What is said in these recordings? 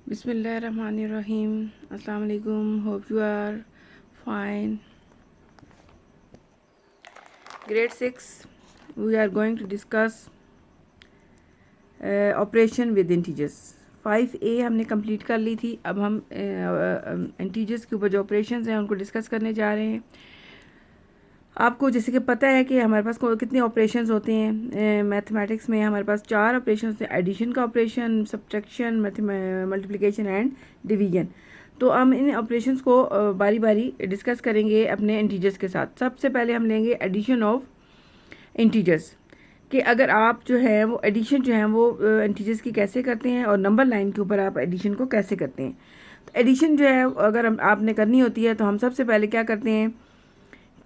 Bismillahirrahmanirrahim. Assalamu alaikum. Hope you are fine. Grade 6. We are going to discuss operation with integers. 5A हमने complete कर ली थी. अब हम integers के ऊपर जो ऑपरेशंस हैं उनको डिस्कस करने जा रहे हैं. आपको जैसे कि पता है कि हमारे पास कितने ऑपरेशंस होते हैं मैथमेटिक्स में. हमारे पास 4 ऑपरेशंस होते हैं: एडिशन का operation, subtraction, multiplication and division. तो हम इन ऑपरेशंस को बारी बारी डिस्कस करेंगे अपने इंटीजर्स के साथ. सबसे पहले हम लेंगे एडिशन ऑफ इंटीजर्स कि अगर आप जो है वो एडिशन जो है वो इंटीजर्स की कैसे करते हैं और नंबर लाइन के ऊपर आप एडिशन को कैसे करते हैं. तो एडिशन जो है अगर आपने करनी होती है तो हम सबसे पहले क्या करते हैं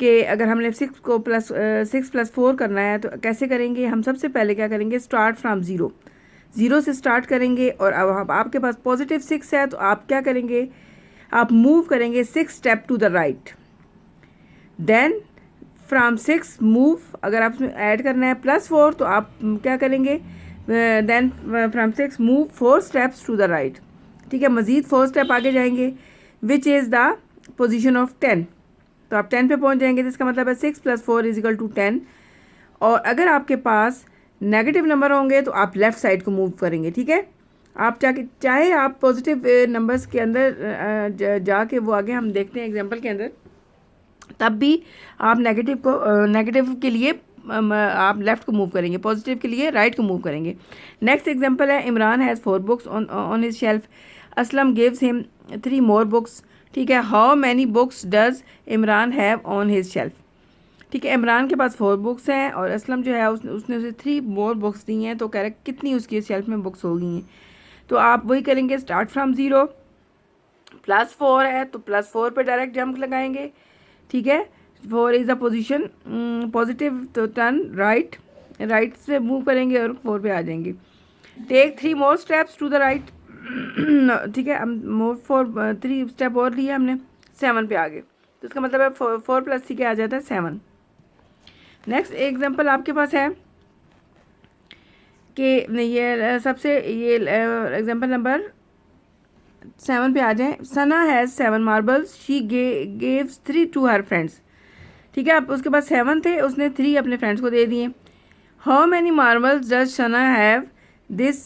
कि अगर हमने 6 को +6 + 4 करना है तो कैसे करेंगे. हम सबसे पहले क्या करेंगे, स्टार्ट फ्रॉम ज़ीरो से स्टार्ट करेंगे. और अब आपके पास पॉजिटिव 6 है तो आप क्या करेंगे, आप मूव करेंगे 6 step to the right. Then from 6 move, अगर आप ऐड करना है +4 तो आप क्या करेंगे, then from 6 move 4 steps to the right. ठीक है, मज़ीद 4 स्टेप आगे जाएंगे which is the position of 10. तो आप 10 पे पहुंच जाएंगे. तो इसका मतलब है 6 + 4 = 10. और अगर आपके पास नेगेटिव नंबर होंगे तो आप लेफ़्ट साइड को मूव करेंगे. ठीक है, आप चाहे आप पॉजिटिव नंबर्स के अंदर जाके वो आगे हम देखते हैं एग्जांपल के अंदर, तब भी आप नेगेटिव के लिए आप लेफ़्ट को मूव करेंगे, पॉजिटिव के लिए राइट को मूव करेंगे. नेक्स्ट एग्जांपल है, Imran has 4 books on his shelf. Aslam gives him 3 more books. ठीक है, how many books does Imran have on his shelf. ठीक है, इमरान के पास 4 बुक्स हैं और असलम जो है उसने उसे 3 मोर बुक्स दी हैं. तो कह रहे कितनी उसकी शेल्फ में बुक्स हो गई हैं. तो आप वही करेंगे, स्टार्ट फ्रॉम ज़ीरो, +4 है तो +4 पे डायरेक्ट जंप लगाएंगे. ठीक है, 4 इज़ अ पोजीशन पॉजिटिव, तो टर्न राइट से मूव करेंगे और 4 पे आ जाएंगे. Take 3 more steps to the right. ठीक है, हम 3 स्टेप और लिए हमने, 7 पे आ गए. तो इसका मतलब है 4 + 3 क्या आ जाता है, 7. नेक्स्ट एग्जांपल आपके पास है कि ये सबसे ये एग्जांपल नंबर 7 पे आ जाए. Sana has 7 marbles, she gave 3 to her friends. ठीक है, अब उसके पास 7 थे, उसने 3 अपने फ्रेंड्स को दे दिए. How many marbles does Sana have this.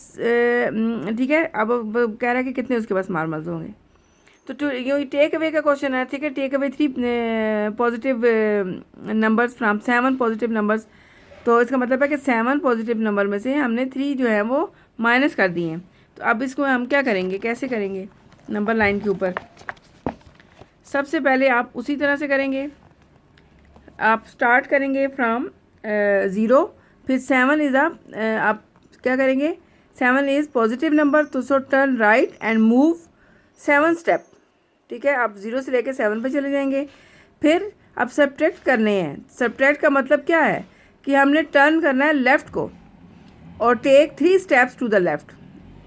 ठीक है, अब कह रहा है कि कितने उसके पास मार्बल्स होंगे. तो ये टेक अवे का क्वेश्चन है. ठीक है, take away 3 positive numbers from 7 positive numbers. तो इसका मतलब है कि 7 पॉजिटिव नंबर में से हमने 3 जो है वो माइनस कर दिए हैं. तो अब इसको हम क्या करेंगे, कैसे करेंगे नंबर लाइन के ऊपर. सबसे पहले आप उसी तरह से करेंगे, आप स्टार्ट करेंगे फ्रॉम ज़ीरो. फिर 7 इज़ आप क्या करेंगे, 7 इज़ पॉजिटिव नंबर, तो सो turn right and move 7 step. ठीक है, आप 0 से लेकर 7 पे चले जाएंगे. फिर अब सब्ट्रैक्ट करने हैं. सब्ट्रैक्ट का मतलब क्या है कि हमने टर्न करना है लेफ़्ट को और take 3 steps to the left.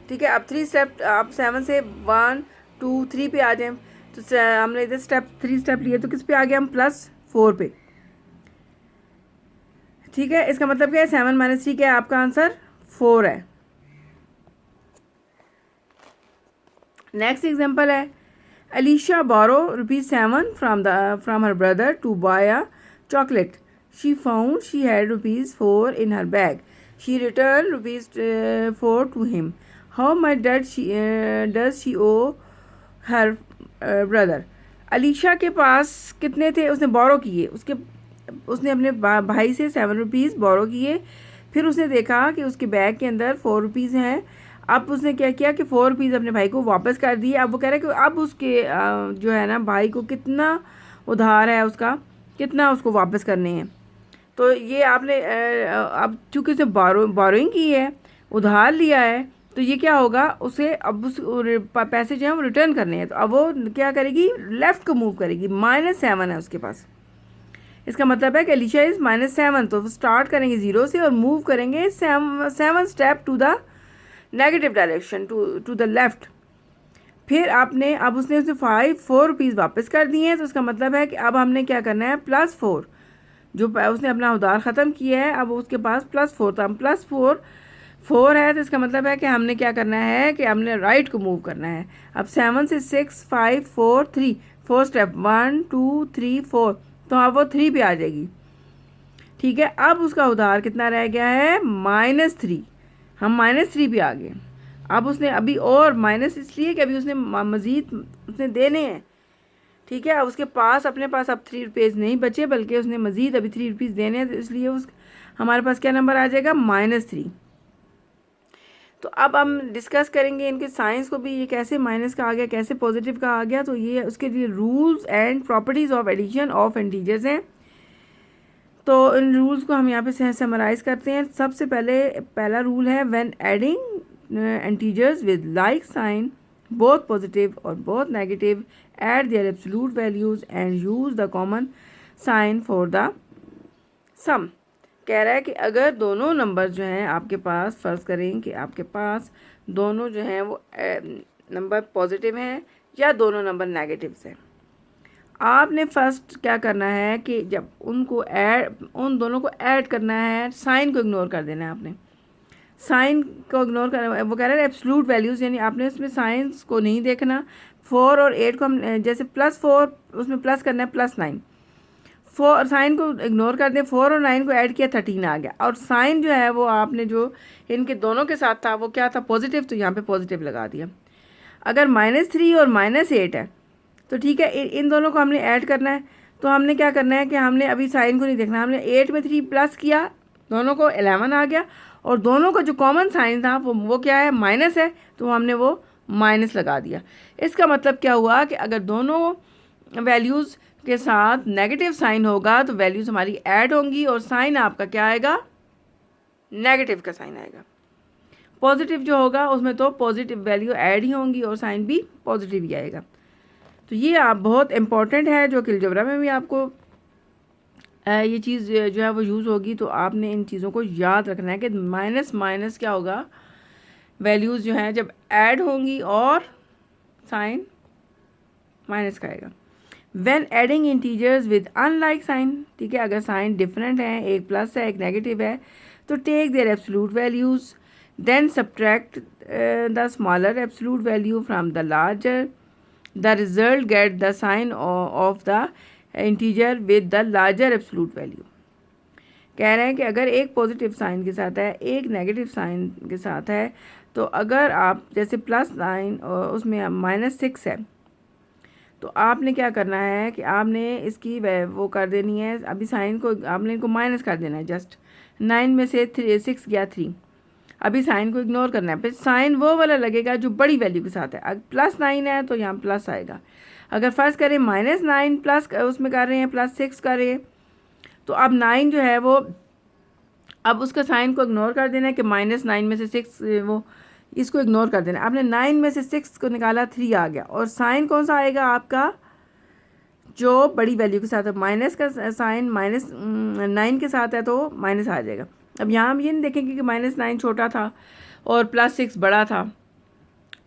ठीक है, अब 3 स्टेप आप 7 से 1 2 3 पे आ जाएं. तो हमने इधर 3 स्टेप लिए तो किस पे आ गया, हम +4 पे. ठीक है, इसका मतलब क्या है, 7 - 3 क्या है, आपका आंसर 4 है. नेक्स्ट एग्जांपल है, Alisha borrow ₹7 from her brother to buy a chocolate. She found she had ₹4 in her bag. She return ₹4 to him. How much does she owe her brother. Alisha के पास कितने थे, उसने बोरो किए, उसने अपने भाई से ₹7 बोरो किए. फिर उसने देखा कि उसके बैग के अंदर ₹4 हैं. अब उसने क्या किया कि ₹4 अपने भाई को वापस कर दिए. अब वो कह रहा है कि अब उसके जो है ना भाई को कितना उधार है, उसका कितना उसको वापस करने हैं. तो ये आपने अब चूँकि उसने बोरोइंग की है, उधार लिया है, तो ये क्या होगा, उसे अब उस पैसे जो हैं वो रिटर्न करने हैं. तो अब वो क्या करेगी, लेफ़्ट को मूव करेगी. -7 है उसके पास. इसका मतलब है कि अलीशा इज़ -7. तो स्टार्ट करेंगे 0 से और मूव करेंगे 7 step to the negative direction, to the left. फिर अब उसने ₹4 वापस कर दिए हैं. तो इसका मतलब है कि अब हमने क्या करना है, +4 जो उसने अपना उधार ख़त्म किया है, अब उसके पास +4, तो हम +4 4 है तो इसका मतलब है कि हमने क्या करना है कि हमने राइट को मूव करना है। अब 7 से 6 5 4 3, 4 स्टेप 1 2 3 4, तो अब वो 3 पे आ जाएगी। ठीक है, अब उसका उधार कितना रह गया है, -3। हम -3 पे आ गए। अब उसने अभी और माइनस इसलिए कि अभी उसने मज़ीद उसने देने हैं। ठीक है, अब उसके पास अपने पास अब 3 रुपीज़ नहीं बचे, बल्कि उसने मज़ीद अभी 3 रुपीज़ देने हैं, तो इसलिए उस हमारे पास क्या नंबर आ जाएगा, -3। तो अब हम डिस्कस करेंगे इनके साइंस को भी, ये कैसे माइनस का आ गया, कैसे पॉजिटिव का आ गया। तो ये उसके लिए rules and properties of addition of integers हैं। तो इन रूल्स को हम यहाँ पे समराइज़ करते हैं। सबसे पहला रूल है, when adding integers with like sign both positive और both negative, add their absolute values and use the common sign for the sum. कह रहा है कि अगर दोनों नंबर जो हैं आपके पास, फ़र्ज़ करें कि आपके पास दोनों जो हैं वो नंबर पॉजिटिव हैं या दोनों नंबर नेगेटिव्स हैं, आपने फर्स्ट क्या करना है कि जब उन दोनों को ऐड करना है, साइन को इग्नोर कर देना है। आपने साइन को इग्नोर करना, वो कह रहा है एब्सोल्यूट वैल्यूज़, यानी आपने उसमें साइंस को नहीं देखना। 4 और 8 को हम जैसे +4 उसमें प्लस करना है +9, 4 साइन को इग्नोर कर दें, 4 और 9 को ऐड किया 13 आ गया। और साइन जो है वो आपने जो इनके दोनों के साथ था वो क्या था, पॉजिटिव, तो यहाँ पे पॉजिटिव लगा दिया। अगर -3 और -8 है तो ठीक है, इन दोनों को हमने ऐड करना है। तो हमने क्या करना है कि हमने अभी साइन को नहीं देखना, हमने 8 में 3 प्लस किया, दोनों को 11 आ गया, और दोनों का जो कॉमन साइन था वो क्या है, माइनस है, तो हमने वो माइनस लगा दिया। इसका मतलब क्या हुआ कि अगर दोनों वैल्यूज़ के साथ नेगेटिव साइन होगा तो वैल्यूज़ हमारी ऐड होंगी और साइन आपका क्या आएगा, नेगेटिव का साइन आएगा। पॉजिटिव जो होगा उसमें तो पॉजिटिव वैल्यू ऐड ही होंगी और साइन भी पॉजिटिव ही आएगा। तो ये आप बहुत इम्पॉर्टेंट है, जो कि अलजेब्रा में भी आपको ये चीज़ जो है वो यूज़ होगी। तो आपने इन चीज़ों को याद रखना है कि माइनस माइनस क्या होगा, वैल्यूज़ जो हैं जब ऐड होंगी और साइन माइनस का आएगा। When adding integers with unlike sign, ठीक है, अगर साइन डिफरेंट हैं, एक प्लस है एक नेगेटिव है, तो take their absolute values, then subtract the smaller absolute value from the larger, the result get the sign of the integer with the larger absolute value। कह रहे हैं कि अगर एक पॉजिटिव साइन के साथ है, एक नेगेटिव साइन के साथ है, तो अगर आप जैसे +9 और उसमें -6 है, तो आपने क्या करना है कि आपने इसकी वो कर देनी है, अभी साइन को आपने इनको माइनस कर देना है। जस्ट 9 में से 6 गया 3, अभी साइन को इग्नोर करना है। फिर साइन वो वाला लगेगा जो बड़ी वैल्यू के साथ है। अगर +9 है तो यहाँ प्लस आएगा। अगर फर्स्ट करें -9 प्लस उसमें कर रहे हैं +6 कर रहे हैं, तो अब 9 जो है वो, अब उसका साइन को इग्नोर कर देना है कि -9 में से 6 वो इसको इग्नोर कर देना। आपने 9 में से 6 को निकाला, 3 आ गया, और साइन कौन सा आएगा आपका, जो बड़ी वैल्यू के साथ है। माइनस का साइन -9 के साथ है तो माइनस आ जाएगा। अब यहाँ हम ये नहीं देखेंगे कि -9 छोटा था और +6 बड़ा था।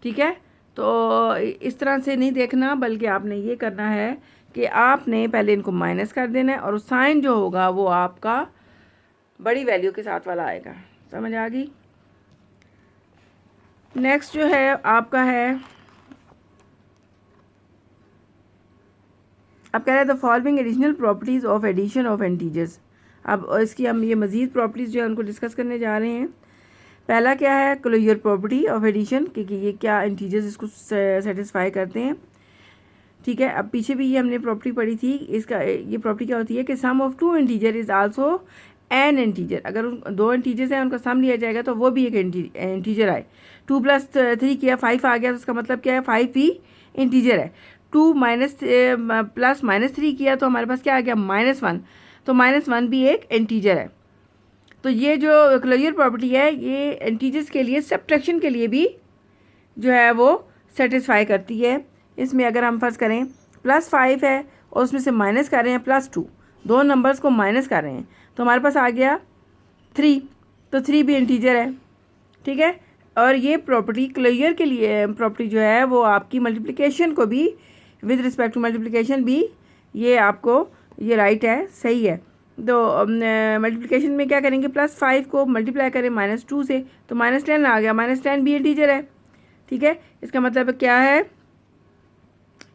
ठीक है, तो इस तरह से नहीं देखना, बल्कि आपने ये करना है कि आपने पहले इनको माइनस कर देना है और साइन जो होगा वो आपका बड़ी वैल्यू के साथ वाला आएगा। समझ आ गई। नेक्स्ट जो है आपका है, अब कह रहे हैं the following additional properties of addition of integers. अब इसकी हम ये मज़ीद प्रॉपर्टीज़ जो है उनको डिस्कस करने जा रहे हैं। पहला क्या है, क्लोजर प्रॉपर्टी ऑफ एडिशन, क्योंकि ये क्या इंटीजर्स इसको सेटिस्फाई करते हैं। ठीक है, अब पीछे भी ये हमने प्रॉपर्टी पढ़ी थी। इसका ये प्रॉपर्टी क्या होती है कि sum of 2 integer is also an integer. अगर 2 इंटीजर्स हैं उनका सम लिया जाएगा तो वो भी एक इंटीजर आए। 2 + 3 किया 5 आ गया, तो उसका मतलब क्या है, 5 ही इंटीजर है। 2 + -3 किया तो हमारे पास क्या आ गया, -1, तो -1 भी एक इंटीजर है। तो ये जो क्लोजर प्रॉपर्टी है ये इंटीजर्स के लिए, सब्ट्रैक्शन के लिए भी जो है वो सेटिस्फाई करती है। इसमें अगर हम फर्ज करें +5 है और उसमें से माइनस कर रहे हैं +2, दो नंबर्स को माइनस कर रहे हैं, तो हमारे पास आ गया 3, तो 3 भी इंटीजर है। ठीक है, और ये प्रॉपर्टी क्लोजर के लिए प्रॉपर्टी जो है वो आपकी मल्टीप्लिकेशन को भी, विद रिस्पेक्ट टू मल्टीप्लिकेशन भी, ये आपको ये राइट है, सही है। तो मल्टीप्लिकेशन में क्या करेंगे, +5 को मल्टीप्लाई करें -2 से तो -10 आ गया। -10 भी इंटीजर है, ठीक है। इसका मतलब क्या है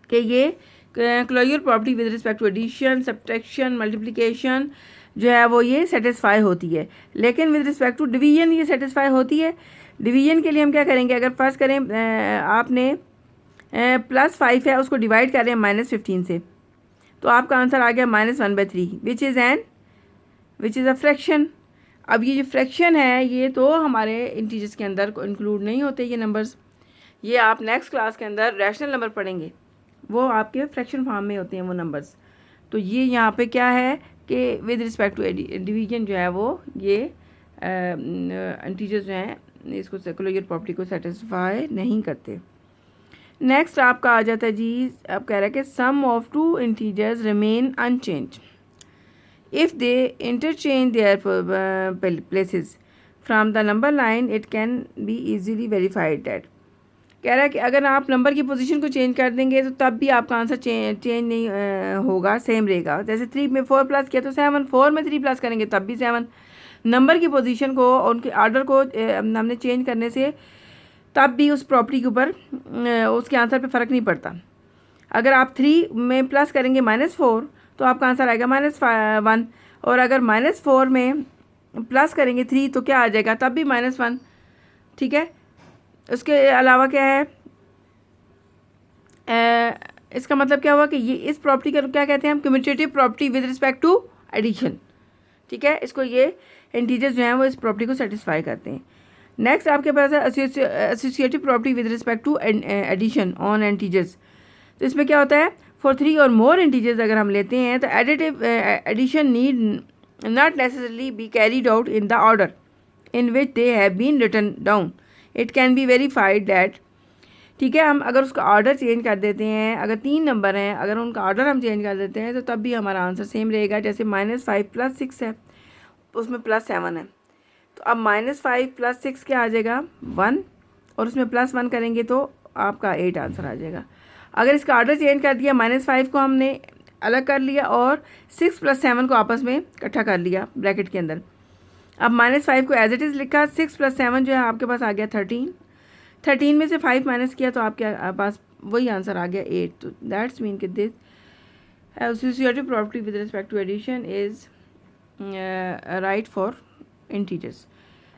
कि ये closure property with respect to addition, subtraction, multiplication जो है वो ये सेटिस्फाई होती है, लेकिन विद रिस्पेक्ट टू डिवीजन ये सेटिस्फाई होती है। डिवीजन के लिए हम क्या करेंगे, अगर फर्स्ट करें आपने +5 है उसको डिवाइड कर रहे हैं -15 से, तो आपका आंसर आ गया -1/3 विच इज़ अ फ्रैक्शन। अब ये जो फ्रैक्शन है ये तो हमारे इंटीजर्स के अंदर इंक्लूड नहीं होते ये नंबर्स, ये आप नेक्स्ट क्लास के अंदर रैशनल नंबर पढ़ेंगे, वो आपके फ्रैक्शन फॉर्म में होते हैं वो नंबर्स। तो ये यहाँ पे क्या है कि विद रिस्पेक्ट टू डिवीजन जो है वो ये इंटीजर्स जो हैं इसको क्लोजर प्रॉपर्टी को सेटिस्फाई नहीं करते। नेक्स्ट आपका आ जाता है जी, अब कह रहा है कि sum of two integers remain unchanged if they interchange their places from the number line it can be easily verified that. कह रहा है कि अगर आप नंबर की पोजीशन को चेंज कर देंगे तो तब भी आपका आंसर चेंज नहीं होगा, सेम रहेगा। जैसे 3 में 4 प्लस किया तो 7, 4 में 3 प्लस करेंगे तब भी 7। नंबर की पोजीशन को और उनके आर्डर को हमने चेंज करने से तब भी उस प्रॉपर्टी के ऊपर उसके आंसर पे फ़र्क नहीं पड़ता। अगर आप 3 में प्लस करेंगे -4 तो आपका आंसर आएगा -1, और अगर -4 में प्लस करेंगे 3 तो क्या आ जाएगा, तब भी -1, ठीक है। उसके अलावा क्या है, इसका मतलब क्या हुआ कि ये इस प्रॉपर्टी का क्या कहते हैं हम, commutative property with respect to addition, ठीक है। इसको ये इंटीजर्स जो हैं वो इस प्रॉपर्टी को सेटिस्फाई करते हैं। नेक्स्ट आपके पास है associative property with respect to addition on integers. तो इसमें क्या होता है, फॉर 3 और मोर इंटीजर्स अगर हम लेते हैं तो additive addition need not necessarily be carried out in the order in which they have been written down, it can be verified that, ठीक है। हम अगर उसका ऑर्डर चेंज कर देते हैं, अगर 3 नंबर हैं अगर उनका ऑर्डर हम चेंज कर देते हैं तो तब भी हमारा आंसर सेम रहेगा। जैसे -5 + 6 है उसमें +7 है, तो अब -5 + 6 क्या आ जाएगा 1, और उसमें +1 करेंगे तो आपका 8 आंसर आ जाएगा। अगर इसका ऑर्डर चेंज कर दिया, -5 को हमने अलग कर लिया और 6 + 7 को आपस में इकट्ठा कर लिया ब्रैकेट के अंदर। अब -5 को एज इट इज़ लिखा, 6 + 7 जो है आपके पास आ गया 13, 13 में से 5 माइनस किया तो आपके पास वही आंसर आ गया 8। तो दैट्स मीन कि this associative property with respect to addition is right for integers.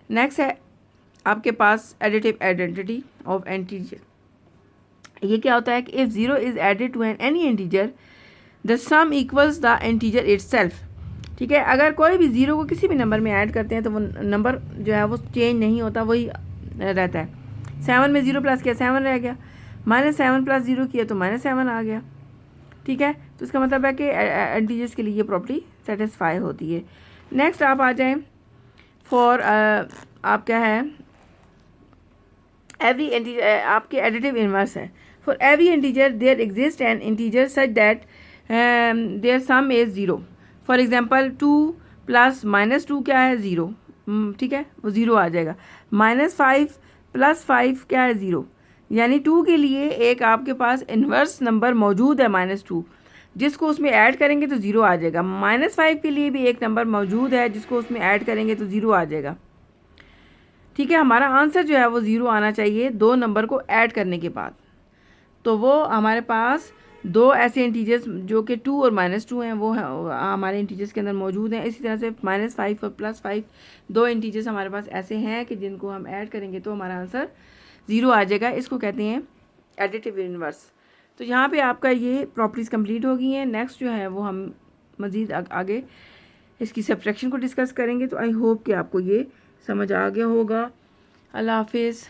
Next है आपके पास एडिटिव आइडेंटिटी ऑफ इंटीजर। ये क्या होता है कि if 0 is added to any integer the sum equals the integer itself, ठीक है। अगर कोई भी 0 को किसी भी नंबर में ऐड करते हैं तो वो नंबर जो है वो चेंज नहीं होता, वही रहता है। 7 में 0 प्लस किया 7 रह गया, -7 + 0 किया तो -7 आ गया, ठीक है। तो इसका मतलब है कि इंटीजर्स के लिए ये प्रॉपर्टी सेटिस्फाई होती है। नेक्स्ट आप आ जाएं फॉर आप क्या है एवरी इंटीजर, आपके एडिटिव इनवर्स है। For every integer there exist an integer such that their sum is 0। For example 2 + -2 क्या है 0, ठीक है, वो 0 आ जाएगा। -5 + 5 क्या है 0, यानी 2 के लिए एक आपके पास इन्वर्स नंबर मौजूद है -2, जिसको उसमें ऐड करेंगे तो 0 आ जाएगा। -5 के लिए भी एक नंबर मौजूद है जिसको उसमें ऐड करेंगे तो 0 आ जाएगा, ठीक है। हमारा आंसर जो है वो 0 आना चाहिए 2 नंबर को ऐड करने के बाद। तो वो हमारे पास 2 ऐसे इंटीजर्स जो कि 2 और -2 हैं वो हमारे इंटीजर्स के अंदर मौजूद हैं। इसी तरह से -5 और +5 2 इंटीजर्स हमारे पास ऐसे हैं कि जिनको हम ऐड करेंगे तो हमारा आंसर 0 आ जाएगा। इसको कहते हैं एडिटिव इनवर्स। तो यहाँ पे आपका ये प्रॉपर्टीज़ कंप्लीट हो गई हैं। नेक्स्ट जो है वो हम मज़ीद आगे इसकी सब्ट्रैक्शन को डिस्कस करेंगे। तो आई होप कि आपको ये समझ आ गया होगा। अल्लाह हाफिज़।